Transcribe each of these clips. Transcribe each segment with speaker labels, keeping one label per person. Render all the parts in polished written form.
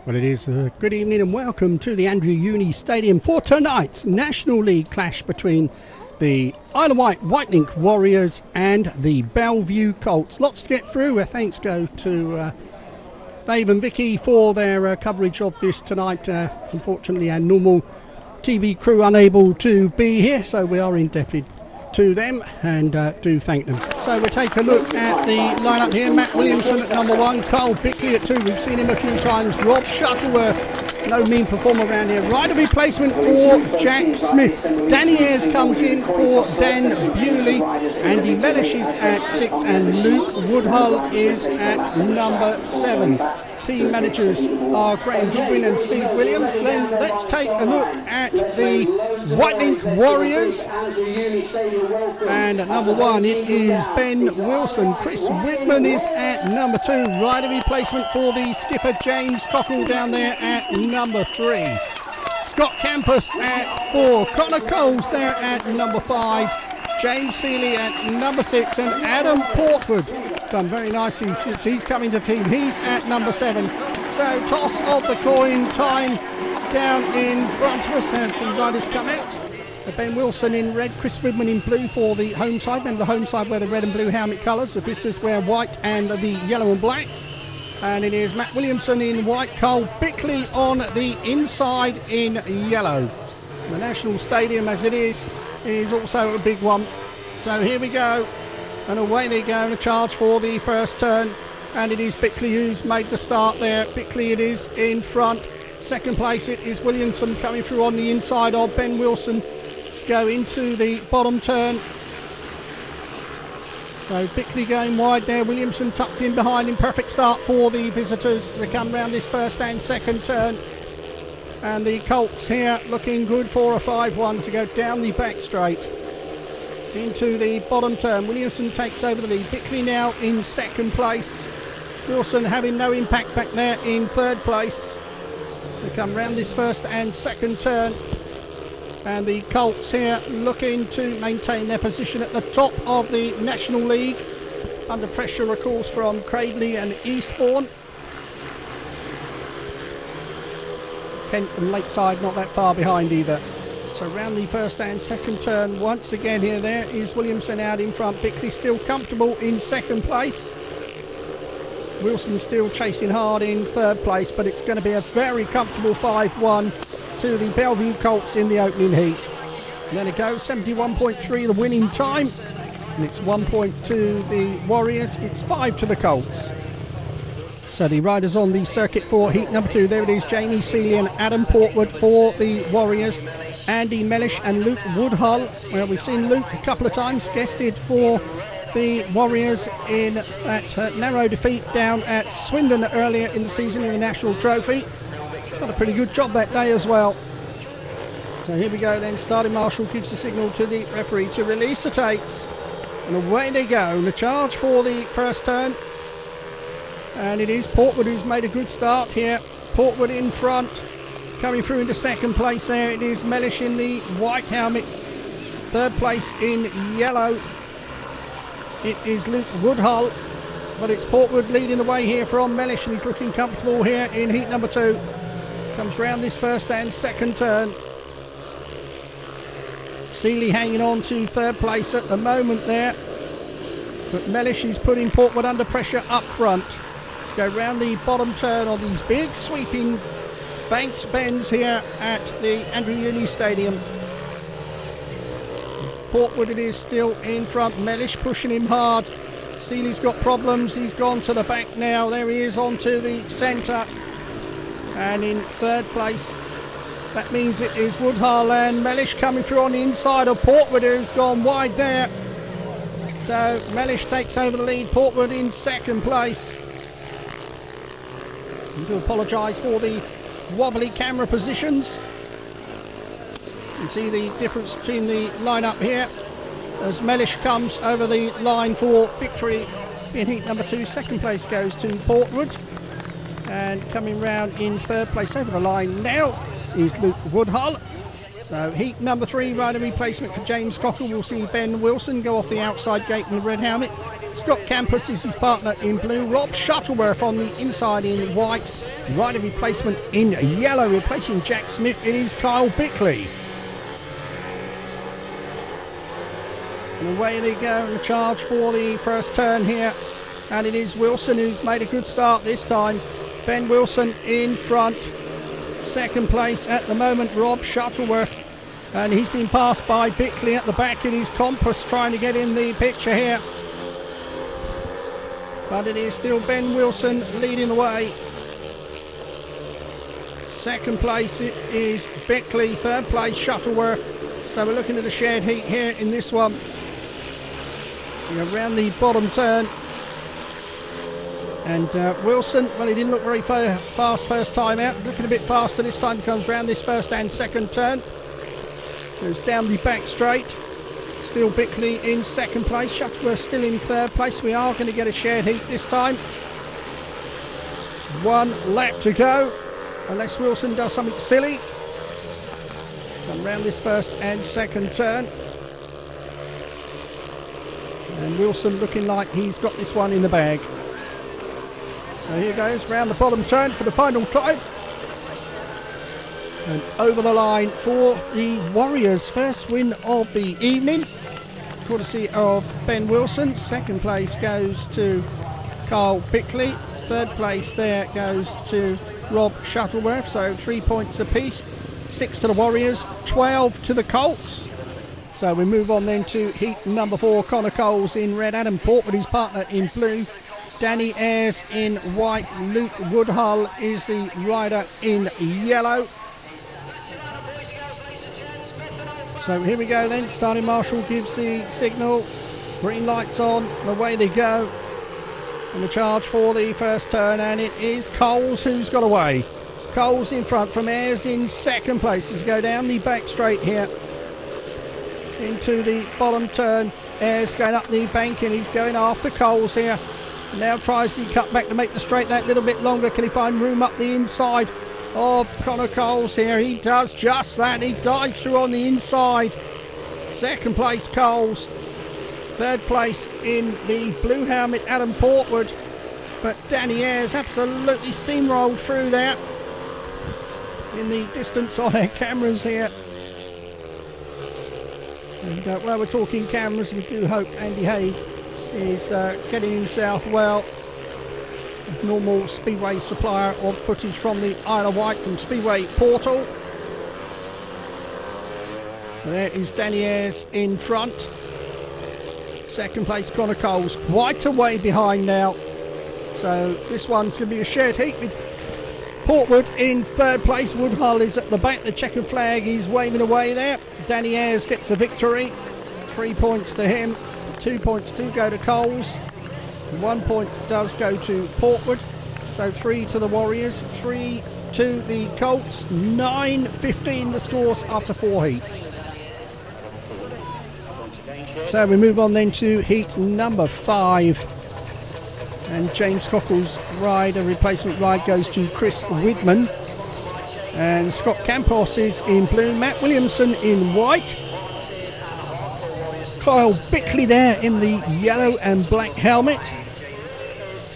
Speaker 1: Well, it is good evening and welcome to the Andrew Uni Stadium for tonight's National League clash between the Isle of Wight Wightlink Warriors and the Belle Vue Colts. Lots to get through. Thanks go to Dave and Vicky for their coverage of this tonight. Unfortunately, our normal TV crew unable to be here, so we are indebted to them and do thank them. So we'll take a look at the lineup here. Matt Williamson at number 1, Carl Bickley at 2. We've seen him a few times. Rob Shuttleworth, no mean performer around here. Rider replacement for Jack Smith. Danny Ayres comes in for Dan Bewley. Andy Mellish is at 6 and Luke Woodhull is at number 7. Team managers are Graham Goodwin and Steve Williams. Then let's take a look at the Wightlink Warriors. And at number 1 it is Ben Wilson. Chris Widman is at number 2. Rider replacement for the skipper James Cockle down there at number 3. Scott Campos at 4. Connor Coles there at number 5. James Sealey at number 6 and Adam Portwood done very nicely since he's coming to team. He's at number 7. So toss of the coin time down in front of us as the riders come out. Ben Wilson in red, Chris Widman in blue for the home side. Remember the home side wear the red and blue helmet colours. The visitors wear white and the yellow and black. And it is Matt Williamson in white, Carl Bickley on the inside in yellow. The National Stadium as it is also a big one. So here we go, and away they go, and a charge for the first turn, and it is Bickley who's made the start there. Bickley it is in front. Second place it is Williamson coming through on the inside of Ben Wilson. Let's go into the bottom turn. So Bickley going wide there, Williamson tucked in behind him. Perfect start for the visitors. They come round this first and second turn. And the Colts here looking good for a 5-1 to go down the back straight into the bottom turn. Williamson takes over the lead. Bickley now in second place. Wilson having no impact back there in third place. They come round this first and second turn. And the Colts here looking to maintain their position at the top of the National League. Under pressure, of course, from Cradley and Eastbourne. Kent and Lakeside not that far behind either. So round the first and second turn once again here. There is Williamson out in front. Bickley still comfortable in second place. Wilson still chasing hard in third place, but it's going to be a very comfortable 5-1 to the Belle Vue Colts in the opening heat. And then it goes 71.3 the winning time, and it's 1 point to the Warriors. It's 5 to the Colts. So the riders on the circuit for heat number 2. There it is, Jamie Sealey and Adam Portwood for the Warriors. Andy Mellish and Luke Woodhull. Well, we've seen Luke a couple of times, guested for the Warriors in that narrow defeat down at Swindon earlier in the season in the National Trophy. Done a pretty good job that day as well. So here we go then. Starting marshal gives the signal to the referee to release the tapes. And away they go. The charge for the first turn. And it is Portwood who's made a good start here. Portwood in front. Coming through into second place there. It is Mellish in the white helmet. Third place in yellow. It is Luke Woodhull. But it's Portwood leading the way here from Mellish. And he's looking comfortable here in heat number 2. Comes round this first and second turn. Sealey hanging on to third place at the moment there. But Mellish is putting Portwood under pressure up front. Go round the bottom turn on these big sweeping banked bends here at the Andrew Uni Stadium. Portwood it is still in front. Mellish pushing him hard. Sealey's got problems. He's gone to the back now. There he is onto the centre. And in third place, that means it is Woodhull and Mellish coming through on the inside of Portwood, who's gone wide there. So Mellish takes over the lead. Portwood in second place. I do apologise for the wobbly camera positions. You can see the difference between the lineup here as Mellish comes over the line for victory in heat number 2. Second place goes to Portwood, and coming round in third place over the line now is Luke Woodhull. So heat number 3, rider replacement for James Cockle. We'll see Ben Wilson go off the outside gate in the red helmet. Scott Campos is his partner in blue. Rob Shuttleworth on the inside in white. Rider replacement in yellow, replacing Jack Smith, is Kyle Bickley. And away they go, the charge for the first turn here. And it is Wilson who's made a good start this time. Ben Wilson in front. Second place at the moment, Rob Shuttleworth. And he's been passed by Bickley at the back in his Campos, trying to get in the picture here. But it is still Ben Wilson leading the way. Second place it is Bickley. Third place Shuttleworth. So we're looking at a shared heat here in this one. Around the bottom turn. And Wilson, well, he didn't look very fast first time out. Looking a bit faster this time. Comes round this first and second turn. Goes down the back straight. Still Bickley in second place. Shuttleworth still in third place. We are going to get a shared heat this time. 1 lap to go. Unless Wilson does something silly. Come round this first and second turn. And Wilson looking like he's got this one in the bag. So here goes, round the bottom turn for the final time. And over the line for the Warriors' first win of the evening. Courtesy of Ben Wilson. Second place goes to Kyle Bickley. Third place there goes to Rob Shuttleworth. So 3 points apiece. 6 to the Warriors, 12 to the Colts. So we move on then to heat number 4. Connor Coles in red, Adam Portwood, his partner in blue. Danny Ayres in white. Luke Woodhull is the rider in yellow. So here we go then. Starting marshal gives the signal. Green lights on. Away they go. And the charge for the first turn. And it is Coles who's got away. Coles in front from Ayres in second place. As go down the back straight here. Into the bottom turn. Ayres going up the bank and he's going after Coles here. Now tries the cut back to make the straight that little bit longer. Can he find room up the inside of Connor Coles here? He does just that. He dives through on the inside. Second place Coles. Third place in the blue helmet Adam Portwood. But Danny Ayres absolutely steamrolled through there. In the distance on our cameras here. And while we're talking cameras, we do hope Andy Hay is getting himself well. Normal Speedway supplier of footage from the Isle of Wight from Speedway Portal. There is Danny Ayres in front. Second place Connor Coles, quite a way behind now. So this one's going to be a shared heat with Portwood in third place. Woodhull is at the back. The checkered flag is waving away there. Danny Ayres gets the victory. 3 points to him. 2 points do go to Coles. 1 point does go to Portwood. So 3 to the Warriors, 3 to the Colts. 9-15 the scores after 4 heats. So we move on then to heat number 5. And James Cockle's ride, a replacement ride, goes to Chris Widman. And Scott Campos is in blue. Matt Williamson in white. Kyle Bickley there in the yellow and black helmet.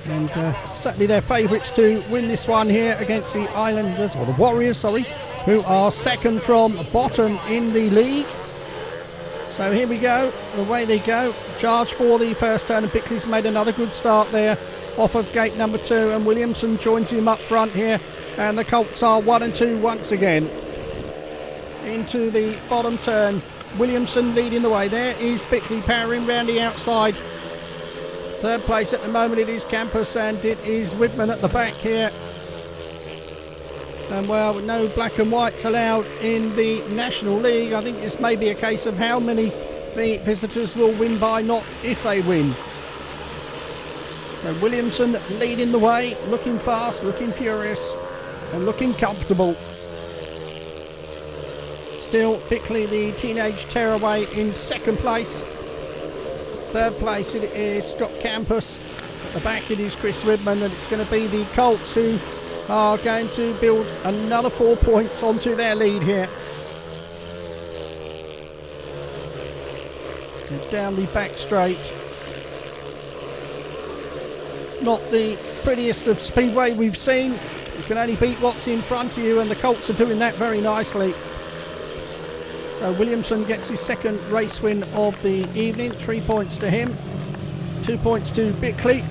Speaker 1: And certainly their favourites to win this one here against the Islanders, or the Warriors, sorry, who are second from bottom in the league. So here we go, away they go. Charge for the first turn, and Bickley's made another good start there off of gate number 2, and Williamson joins him up front here, and the Colts are 1 and 2 once again. Into the bottom turn, Williamson leading the way. There is Bickley powering round the outside. Third place at the moment it is Campos, and it is Widman at the back here. And well, no black and whites allowed in the National League. I think this may be a case of how many the visitors will win by, not if they win. So Williamson leading the way, looking fast, looking furious, and looking comfortable. Still Bickley, the teenage tearaway, in second place. Third place it is Scott Campos. At the back it is Chris Widman, and it's going to be the Colts who are going to build another 4 points onto their lead here. down the back straight. Not the prettiest of speedway we've seen. You can only beat what's in front of you, and the Colts are doing that very nicely. So Williamson gets his second race win of the evening. 3 points to him, 2 points to Bickley,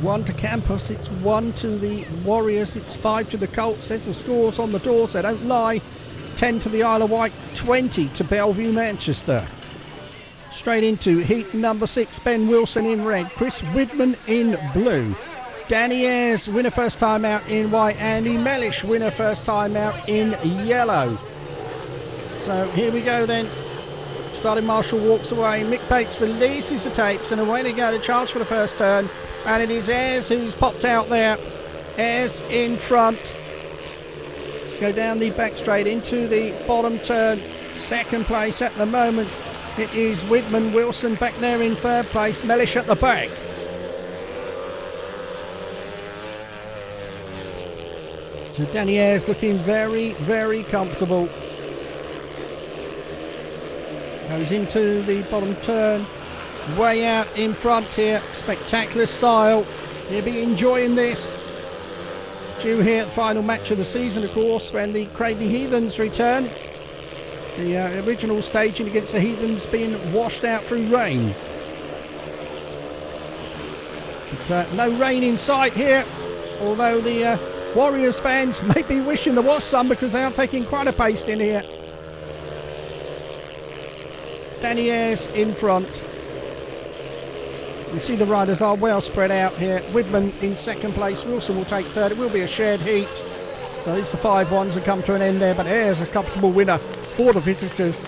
Speaker 1: 1 to Campos, it's 1 to the Warriors, it's 5 to the Colts. There's the scores on the doors, they don't lie. 10 to the Isle of Wight, 20 to Belle Vue Manchester. Straight into heat number 6, Ben Wilson in red, Chris Widman in blue. Danny Ayres, winner first time out in white. Andy Mellish, winner first time out in yellow. So here we go then. Starting Marshall walks away. Mick Bates releases the tapes and away they go. The charge for the first turn. And it is Ayres who's popped out there. Ayres in front. Let's go down the back straight into the bottom turn. Second place at the moment. It is Widman. Wilson back there in third place. Mellish at the back. So Danny Ayres looking very, very comfortable. Goes into the bottom turn. Way out in front here. Spectacular style. He'll be enjoying this. Due here at the final match of the season, of course, when the Cradley Heathens return. The original staging against the Heathens being washed out through rain. But no rain in sight here, although the Warriors fans may be wishing there was some because they are taking quite a pace in here. Danny Ayres in front. You see the riders are well spread out here. Widman in second place. Wilson will take third. It will be a shared heat. So it's the 5 ones that come to an end there. But Ayres a comfortable winner for the visitors.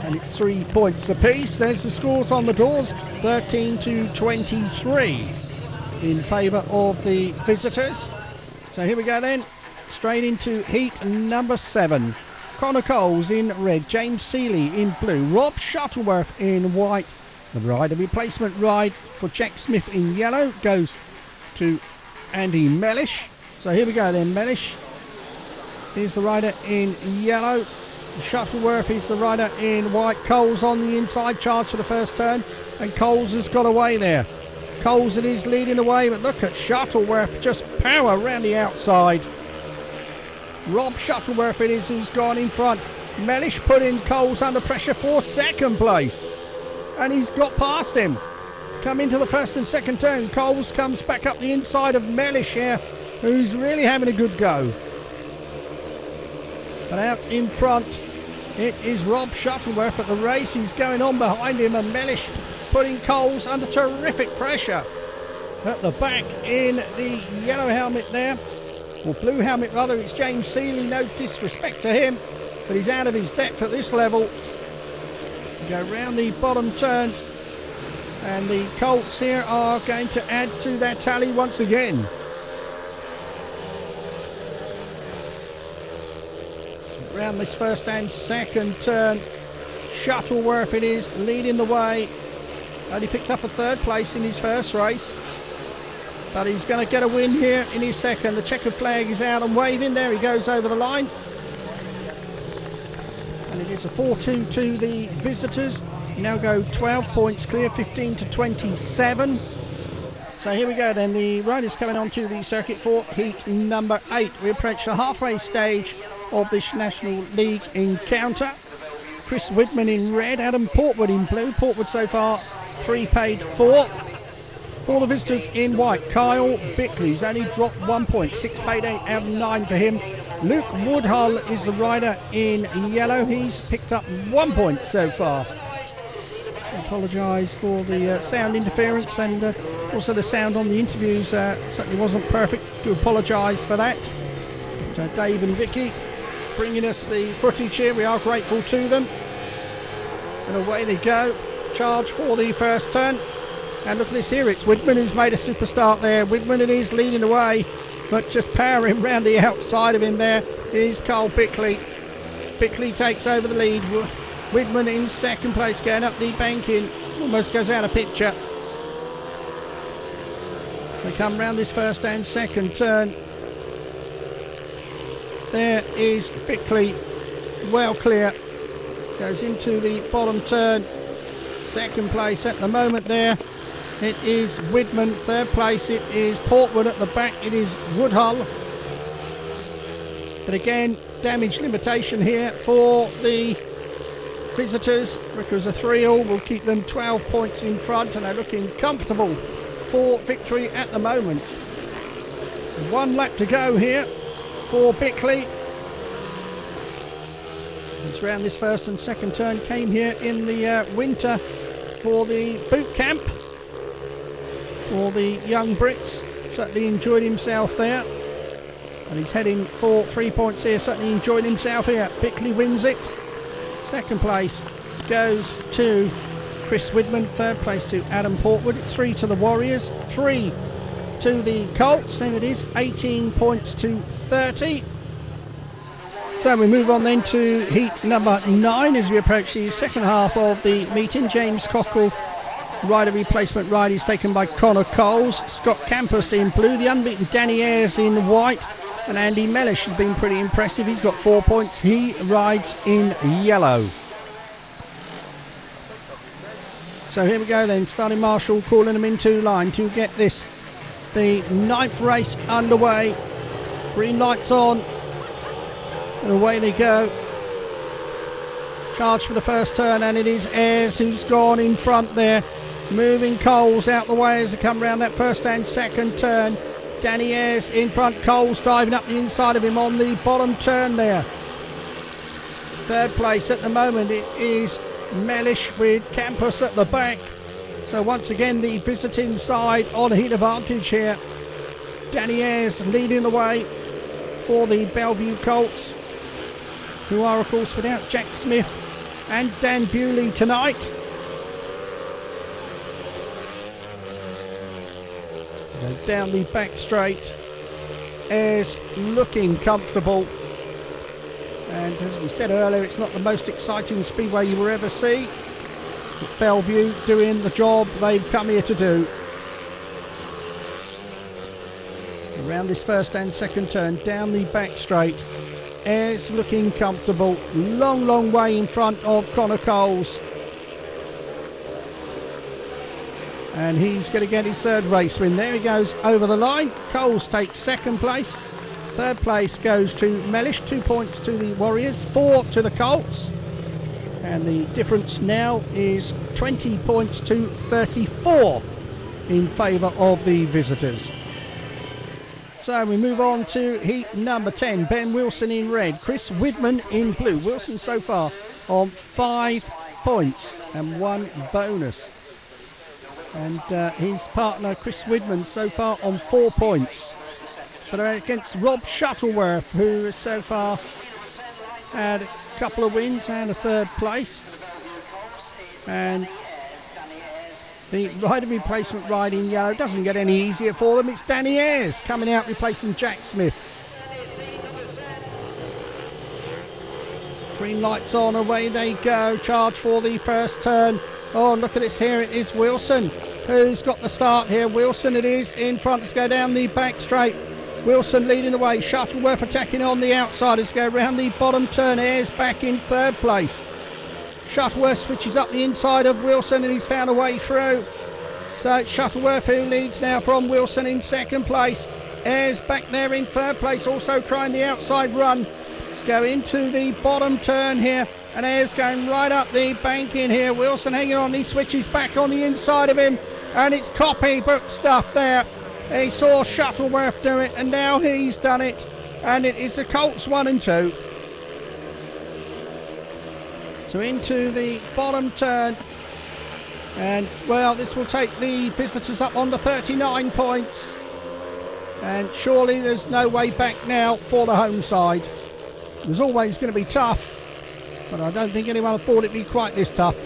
Speaker 1: And it's 3 points apiece. There's the scores on the doors. 13 to 23 in favour of the visitors. So here we go then. Straight into heat number 7. Connor Coles in red, James Sealey in blue, Rob Shuttleworth in white. The rider replacement ride for Jack Smith in yellow goes to Andy Mellish. So here we go then. Mellish is the rider in yellow. Shuttleworth is the rider in white. Coles on the inside charge for the first turn, and Coles has got away there. Coles it is leading the way, but look at Shuttleworth, just power around the outside. Rob Shuttleworth it is who's gone in front. Mellish putting Coles under pressure for second place. And he's got past him. Come into the first and second turn. Coles comes back up the inside of Mellish here, who's really having a good go. But out in front, it is Rob Shuttleworth, but the race is going on behind him, and Mellish putting Coles under terrific pressure. At the back in the yellow helmet there, or blue helmet rather, it's James Sealey. No disrespect to him, but he's out of his depth at this level. We go round the bottom turn, and the Colts here are going to add to that tally once again. So round this first and second turn, Shuttleworth it is leading the way. Only picked up a third place in his first race, but he's going to get a win here in his second. The checkered flag is out and waving. There he goes over the line. And it is a 4-2 to the visitors. Now go 12 points clear, 15 to 27. So here we go then. The riders coming onto the circuit for heat number 8. We approach the halfway stage of this National League encounter. Chris Widman in red, Adam Portwood in blue. Portwood so far 3 paid 4. For the visitors in white, Kyle Bickley's only dropped 1 point, 6 paid 8 out of 9 for him. Luke Woodhull is the rider in yellow. He's picked up 1 point so far. I apologise for the sound interference, and also the sound on the interviews certainly wasn't perfect. Do apologise for that. But, Dave and Vicky bringing us the footage here. We are grateful to them. And away they go. Charge for the first turn. And look at this here, it's Widman who's made a super start there. Widman it is leading the way, but just powering round the outside of him there is Carl Bickley. Bickley takes over the lead. Widman in second place, going up the banking. Almost goes out of picture. So they come round this first and second turn. There is Bickley, well clear. goes into the bottom turn. Second place at the moment there. It is Widman. Third place, it is Portwood. At the back, it is Woodhull. But again, damage limitation here for the visitors, because a 3-all will keep them 12 points in front, and they're looking comfortable for victory at the moment. 1 lap to go here for Bickley. It's round this first and second turn. Came here in the winter for the boot camp for the young Brits. Certainly enjoyed himself there. And he's heading for 3 points here. Certainly enjoyed himself here. Bickley wins it. Second place goes to Chris Widman. Third place to Adam Portwood. 3 to the Warriors. 3 to the Colts. And it is 18 points to 30. So we move on then to heat number 9 as we approach the second half of the meeting. James Cockle, rider replacement ride, is taken by Connor Coles. Scott Campos in blue, the unbeaten Danny Ayres in white, and Andy Mellish has been pretty impressive. He's got 4 points. He rides in yellow. So here we go then. Starting Marshall calling them into line to get this, the 9th race underway. Green lights on. And away they go. Charge for the first turn, and it is Ayres who's gone in front there. Moving Coles out the way as they come round that first and second turn. Danny Ayres in front. Coles diving up the inside of him on the bottom turn there. Third place at the moment, it is Mellish with Campos at the back. So once again the visiting side on heat advantage here. Danny Ayres leading the way for the Belle Vue Colts, who are of course without Jack Smith and Dan Bewley tonight. So down the back straight, Ayres looking comfortable, and as we said earlier, it's not the most exciting speedway you will ever see. But Belle Vue doing the job they've come here to do. Around this first and second turn, down the back straight, Ayres looking comfortable, long way in front of Connor Coles, and he's going to get his third race win. There he goes over the line. Coles takes second place. Third place goes to Mellish. 2 points to the Warriors, 4 to the Colts, and the difference now is 20 points to 34 in favour of the visitors. So we move on to heat number 10. Ben Wilson in red, Chris Widman in blue. Wilson so far on 5 points and 1 bonus. And his partner Chris Widman so far on 4 points. But against Rob Shuttleworth, who has so far had a couple of wins and a third place. And the rider replacement ride in yellow doesn't get any easier for them. It's Danny Ayres coming out replacing Jack Smith. Green lights on, away they go. Charge for the first turn. Oh, look at this here. It is Wilson who's got the start here. Wilson it is in front. Let's go down the back straight. Wilson leading the way. Shuttleworth attacking on the outside. Let's go round the bottom turn. Ayres back in third place. Shuttleworth switches up the inside of Wilson and he's found a way through. So it's Shuttleworth who leads now from Wilson in second place. Ayres back there in third place, also trying the outside run. Let's go into the bottom turn here, and Ayres going right up the bank in here. Wilson hanging on, he switches back on the inside of him, and it's copybook stuff there. He saw Shuttleworth do it, and now he's done it, and it is the Colts 1 and 2. So into the bottom turn, and well, this will take the visitors up on to 39 points, and surely there's no way back now for the home side. It was always going to be tough, but I don't think anyone thought it'd be quite this tough.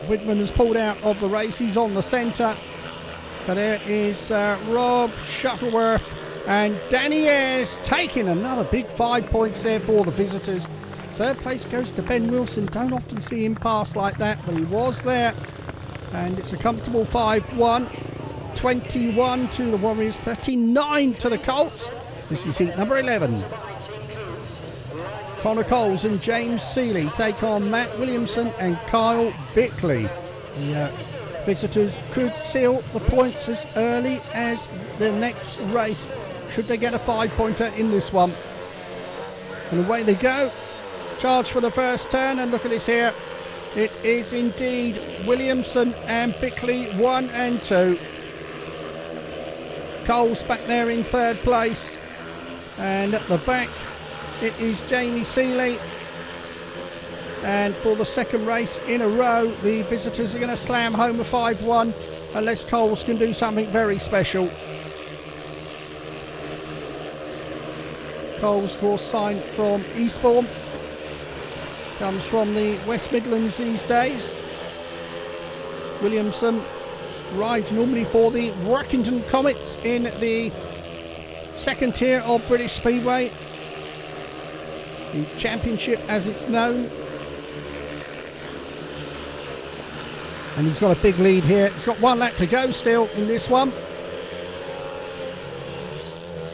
Speaker 1: Widman has pulled out of the race, he's on the centre, but there is Rob Shuttleworth and Danny Ayres taking another big 5 points there for the visitors. Third place goes to Ben Wilson. Don't often see him pass like that, but he was there. And it's a comfortable 5-1. 21 to the Warriors, 39 to the Colts. This is heat number 11. Connor Coles and James Sealey take on Matt Williamson and Kyle Bickley. The visitors could seal the points as early as the next race, should they get a 5-pointer in this one. And away they go. Charge for the first turn, and look at this here. It is indeed Williamson and Bickley 1 and 2. Coles back there in third place. And at the back, it is Jamie Sealey. And for the second race in a row, the visitors are going to slam home a 5-1 unless Coles can do something very special. Coles, of course, signed from Eastbourne. Comes from the West Midlands these days. Williamson rides normally for the Workington Comets in the second tier of British Speedway, the championship as it's known. And he's got a big lead here. He's got 1 lap to go still in this one.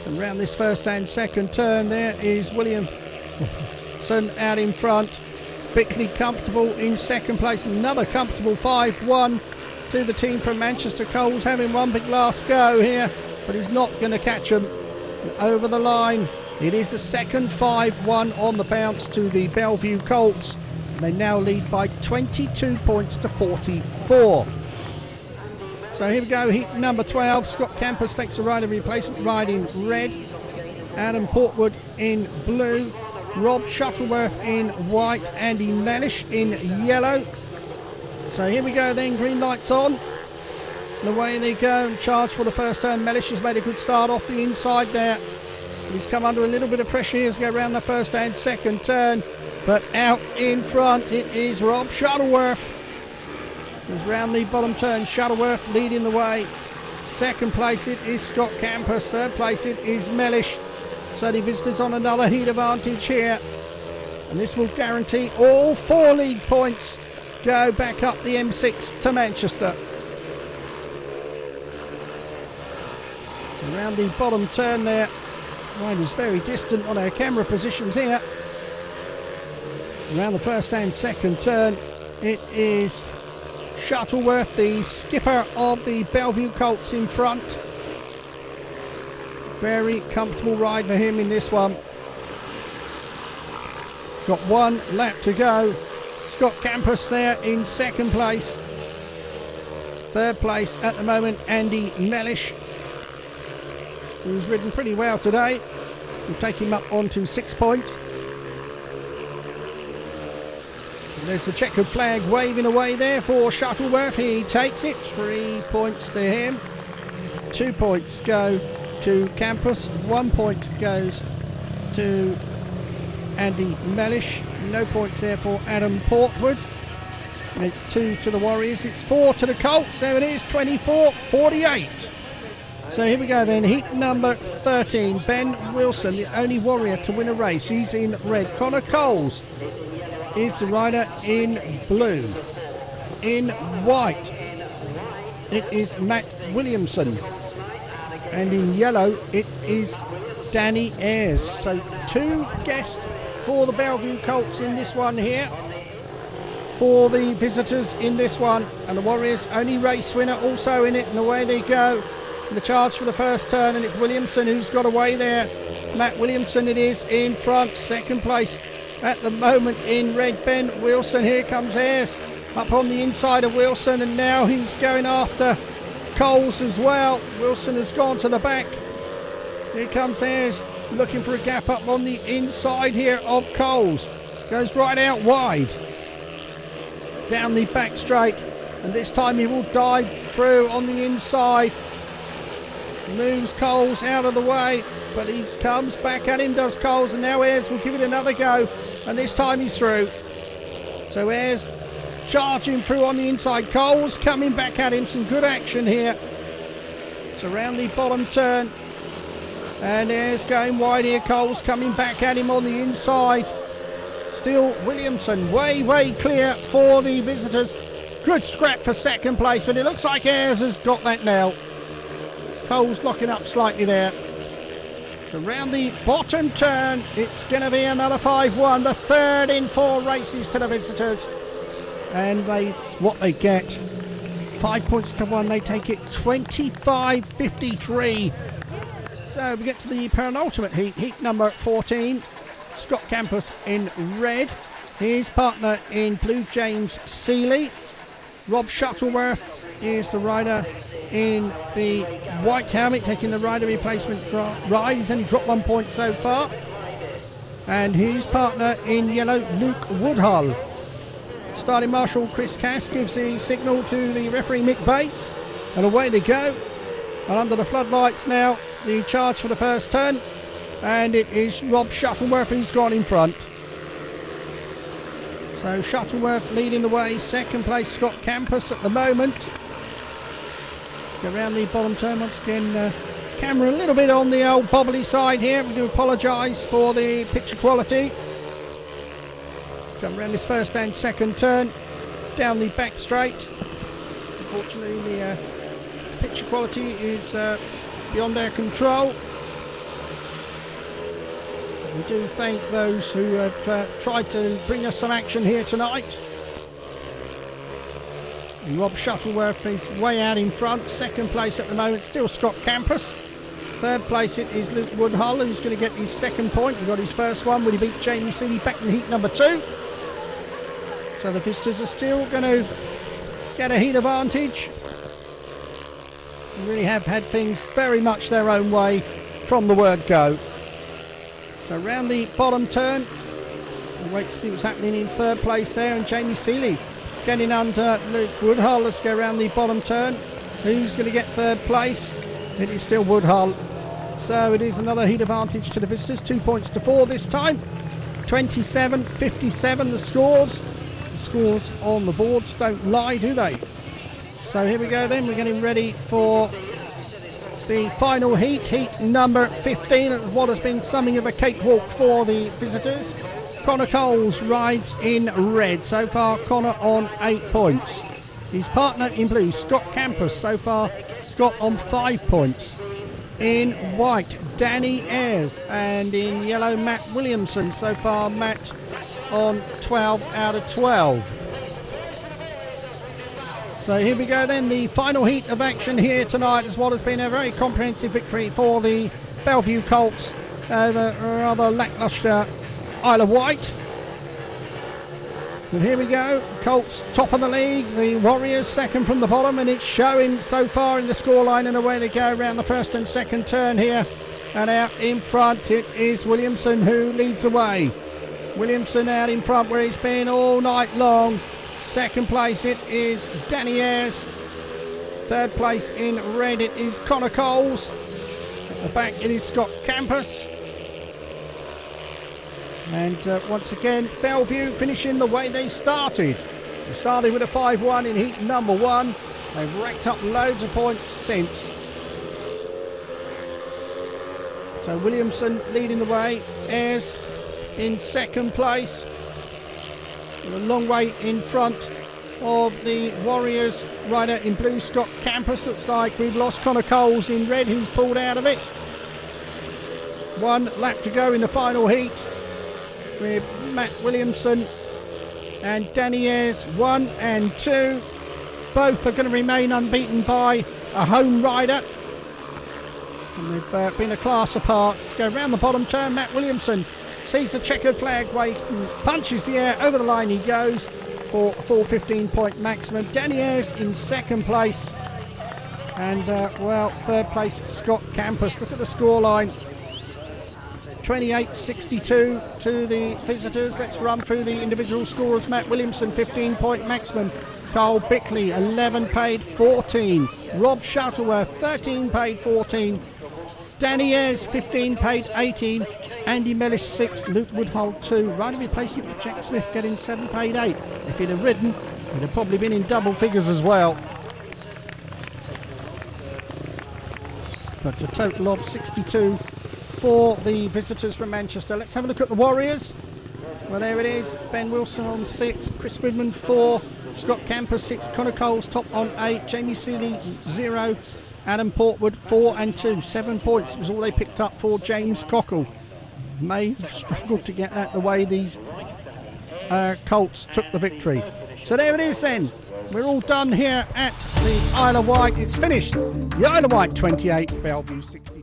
Speaker 1: And round this first and second turn, there is Williamson out in front. Bickley comfortable in second place. Another comfortable 5-1 to the team from Manchester. Coles having one big last go here, but he's not going to catch him. Over the line, it is the second 5-1 on the bounce to the Belle Vue Colts. They now lead by 22 points to 44. So here we go, heat number 12. Scott Campos takes a rider replacement ride in red. Adam Portwood in blue. Rob Shuttleworth in white. Andy Mellish in yellow. So here we go then, green lights on. And away they go and charge for the first turn. Mellish has made a good start off the inside there. He's come under a little bit of pressure here as we go around the first and second turn. But out in front it is Rob Shuttleworth. He's round the bottom turn. Shuttleworth leading the way. Second place it is Scott Campos. Third place it is Mellish. So the visitors on another heat advantage here. And this will guarantee all 4 league points go back up the M6 to Manchester. So around the bottom turn there. Riders very distant on our camera positions here. Around the first and second turn, it is Shuttleworth, the skipper of the Belle Vue Colts, in front. Very comfortable ride for him in this one. He's got 1 lap to go. Scott Campos there in second place. Third place at the moment, Andy Mellish, who's ridden pretty well today. We'll take him up onto 6 points. And there's the checkered flag waving away there for Shuttleworth. He takes it. 3 points to him. 2 points go to Campos. 1 point goes to Andy Mellish. No points there for Adam Portwood. And it's 2 to the Warriors. It's 4 to the Colts. There it is, 24-48. So here we go then, heat number 13. Ben Wilson, the only Warrior to win a race. He's in red. Connor Coles is the rider in blue. In white, it is Matt Williamson. And in yellow, it is Danny Ayres. So 2 guests for the Belle Vue Colts in this one here. For the visitors in this one. And the Warriors, only race winner also in it. And away they go. The charge for the first turn, and it's Williamson who's got away there. Matt Williamson it is in front, second place at the moment in red. Ben Wilson, here comes Ayres up on the inside of Wilson, and now he's going after Coles as well. Wilson has gone to the back. Here comes Ayres looking for a gap up on the inside here of Coles. Goes right out wide down the back straight, and this time he will dive through on the inside. Moves Coles out of the way, but he comes back at him, does Coles, and now Ayres will give it another go, and this time he's through. So Ayres charging through on the inside. Coles coming back at him. Some good action here. It's around the bottom turn, and Ayres going wide here. Coles coming back at him on the inside. Still Williamson way clear for the visitors. Good scrap for second place, but it looks like Ayres has got that now. Coles locking up slightly there. Around the bottom turn, it's going to be another 5-1, the third in 4 races to the visitors. And that's what they get. 5 points to 1, they take it 25-53. So we get to the penultimate heat, heat number 14. Scott Campos in red. His partner in blue, James Sealey. Rob Shuttleworth is the rider in the white helmet, taking the rider replacement ride. He's only dropped 1 point so far. And his partner in yellow, Luke Woodhull. Starting marshal Chris Cass gives the signal to the referee Mick Bates, and away they go. And under the floodlights now, the charge for the first turn, and it is Rob Shuttleworth who's gone in front. So Shuttleworth leading the way, second place Scott Campos at the moment. Go around the bottom turn once again. Camera a little bit on the old bobbly side here. We do apologise for the picture quality. Come around this first and second turn, down the back straight. Unfortunately, the picture quality is beyond our control. We do thank those who have tried to bring us some action here tonight. And Rob Shuttleworth is way out in front. Second place at the moment, still Scott Campos. Third place it is Luke Woodhull, who's going to get his second point. He got his first one when he beat Jamie Sealey back in heat number 2. So the visitors are still going to get a heat advantage. They really have had things very much their own way from the word go. So round the bottom turn, we'll wait to see what's happening in third place there, and Jamie Sealey getting under Luke Woodhull. Let's go round the bottom turn. Who's going to get third place? It is still Woodhull. So it is another heat advantage to the visitors, 2 points to 4 this time. 27-57 the scores. The scores on the boards don't lie, do they? So here we go then, we're getting ready for the final heat, heat number 15, what has been something of a cakewalk for the visitors. Connor Coles rides in red. So far, Connor on 8 points. His partner in blue, Scott Campos, so far Scott on 5 points. In white, Danny Ayres, and in yellow, Matt Williamson. So far, Matt on 12 out of 12. So here we go then, the final heat of action here tonight is what has been a very comprehensive victory for the Belle Vue Colts over a rather lacklustre Isle of Wight. But here we go, Colts top of the league, the Warriors second from the bottom, and it's showing so far in the scoreline, and away they go around the first and second turn here. And out in front it is Williamson who leads the way. Williamson out in front where he's been all night long. Second place it is Danny Ayres. Third place in red it is Connor Coles. At the back it is Scott Campos. And once again, Belle Vue finishing the way they started. They started with a 5-1 in heat number 1. They've racked up loads of points since. So Williamson leading the way. Ayres in second place. A long way in front of the Warriors rider in blue, Scott Campos. Looks like we've lost Connor Coles in red, who's pulled out of it. 1 lap to go in the final heat, with Matt Williamson and Danny Ayres 1 and 2. Both are going to remain unbeaten by a home rider. And they've been a class apart. Let's go round the bottom turn. Matt Williamson sees the checkered flag wave, punches the air, over the line he goes for a full 15-point maximum. Danny Ayres in second place. And, third place, Scott Campos. Look at the scoreline. 28-62 to the visitors. Let's run through the individual scorers. Matt Williamson, 15-point maximum. Carl Bickley, 11 paid, 14. Rob Shuttleworth, 13 paid, 14. Danny Ayres, 15 paid, 18. Andy Mellish, 6. Luke Woodhull, 2. Rider replacement for Jack Smith getting 7 paid, 8. If he'd have ridden, he'd have probably been in double figures as well. But a total of 62 for the visitors from Manchester. Let's have a look at the Warriors. Well, there it is. Ben Wilson on 6, Chris Widman 4, Scott Campos 6, Connor Coles top on 8, Jamie Sealey 0, Adam Portwood 4 and 2. 7 points was all they picked up for James Cockle. May have struggled to get that the way these Colts took the victory. So there it is then. We're all done here at the Isle of Wight. It's finished. The Isle of Wight 28, Belle Vue 60.